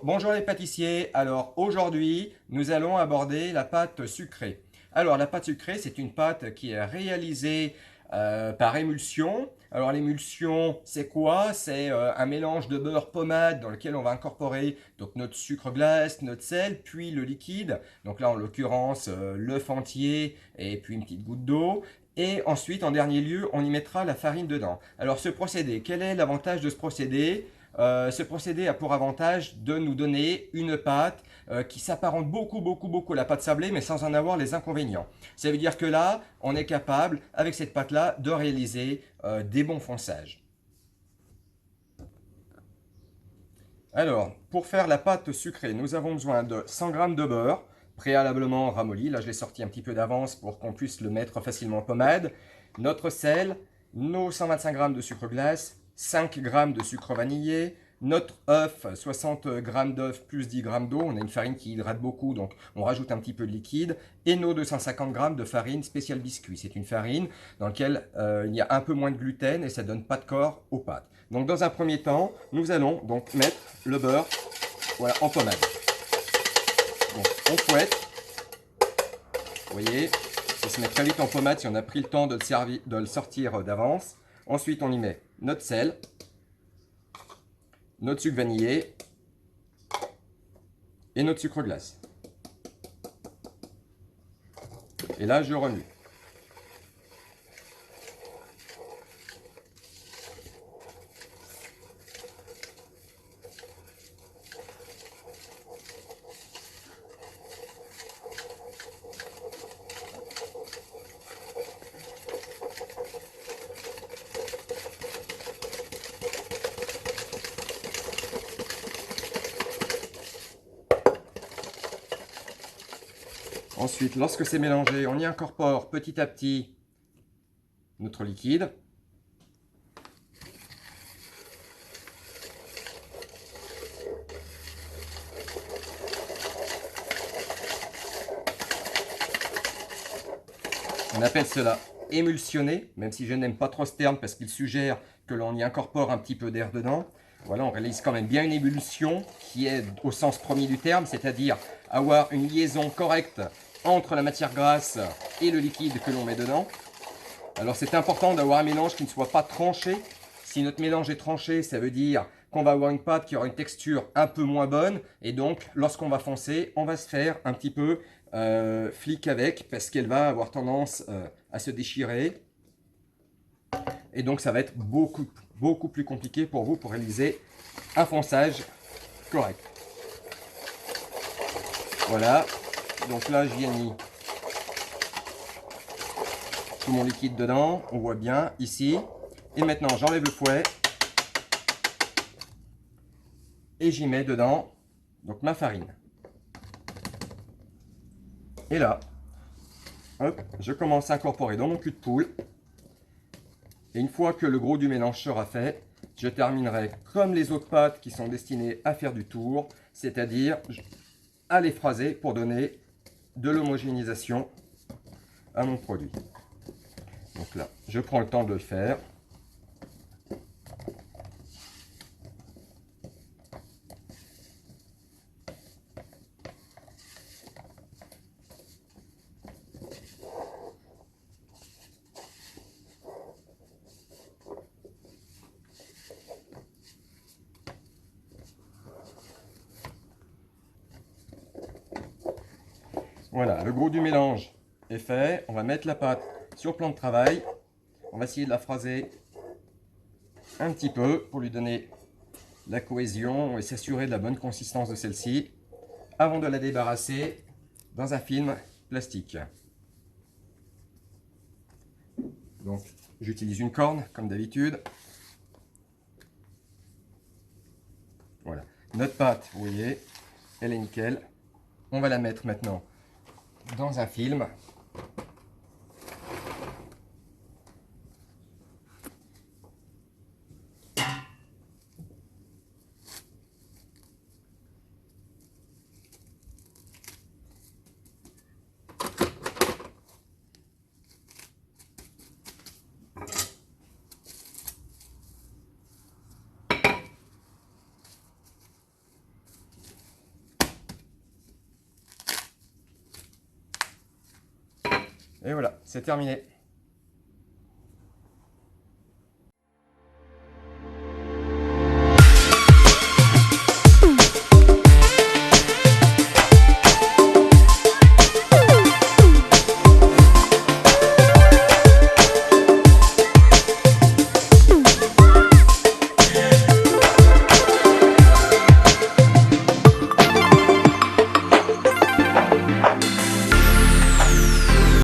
Bonjour les pâtissiers. Alors aujourd'hui, nous allons aborder la pâte sucrée. Alors la pâte sucrée, c'est une pâte qui est réalisée par émulsion. Alors l'émulsion, c'est quoi? C'est un mélange de beurre pommade dans lequel on va incorporer donc notre sucre glace, notre sel, puis le liquide. Donc là, en l'occurrence, l'œuf entier et puis une petite goutte d'eau. Et ensuite, en dernier lieu, on y mettra la farine dedans. Alors ce procédé, quel est l'avantage de ce procédé? Ce procédé a pour avantage de nous donner une pâte qui s'apparente beaucoup à la pâte sablée, mais sans en avoir les inconvénients. Ça veut dire que là, on est capable, avec cette pâte-là, de réaliser des bons fonçages. Alors, pour faire la pâte sucrée, nous avons besoin de 100 g de beurre, préalablement ramolli. Là, je l'ai sorti un petit peu d'avance pour qu'on puisse le mettre facilement en pommade. Notre sel, nos 125 g de sucre glace, 5 g de sucre vanillé, notre œuf, 60 g d'œuf plus 10 g d'eau. On a une farine qui hydrate beaucoup, donc on rajoute un petit peu de liquide. Et nos 250 g de farine spéciale biscuit. C'est une farine dans laquelle il y a un peu moins de gluten et ça donne pas de corps aux pâtes. Donc dans un premier temps, nous allons donc mettre le beurre, voilà, en pommade. Donc on fouette. Vous voyez, ça se met très vite en pommade si on a pris le temps de le sortir d'avance. Ensuite, on y met notre sel, notre sucre vanillé et notre sucre glace. Et là, je remue. Ensuite, lorsque c'est mélangé, on y incorpore petit à petit notre liquide. On appelle cela émulsionner, même si je n'aime pas trop ce terme parce qu'il suggère que l'on y incorpore un petit peu d'air dedans. Voilà, on réalise quand même bien une émulsion qui est au sens premier du terme, c'est-à-dire avoir une liaison correcte entre la matière grasse et le liquide que l'on met dedans. Alors c'est important d'avoir un mélange qui ne soit pas tranché. Si notre mélange est tranché, ça veut dire qu'on va avoir une pâte qui aura une texture un peu moins bonne. Et donc, lorsqu'on va foncer, on va se faire un petit peu flic avec parce qu'elle va avoir tendance à se déchirer. Et donc, ça va être beaucoup plus compliqué pour vous pour réaliser un fonçage correct. Voilà. Donc là, j'y ai mis tout mon liquide dedans. On voit bien ici. Et maintenant, j'enlève le fouet. Et j'y mets dedans donc ma farine. Et là, hop, je commence à incorporer dans mon cul de poule. Et une fois que le gros du mélange sera fait, je terminerai comme les autres pâtes qui sont destinées à faire du tour, c'est-à-dire à les phraser pour donner de l'homogénéisation à mon produit. Donc là, je prends le temps de le faire. Voilà, le gros du mélange est fait. On va mettre la pâte sur le plan de travail. On va essayer de la phraser un petit peu pour lui donner la cohésion et s'assurer de la bonne consistance de celle-ci avant de la débarrasser dans un film plastique. Donc, j'utilise une corne comme d'habitude. Voilà, notre pâte, vous voyez, elle est nickel. On va la mettre maintenant dans un film. Et voilà, c'est terminé.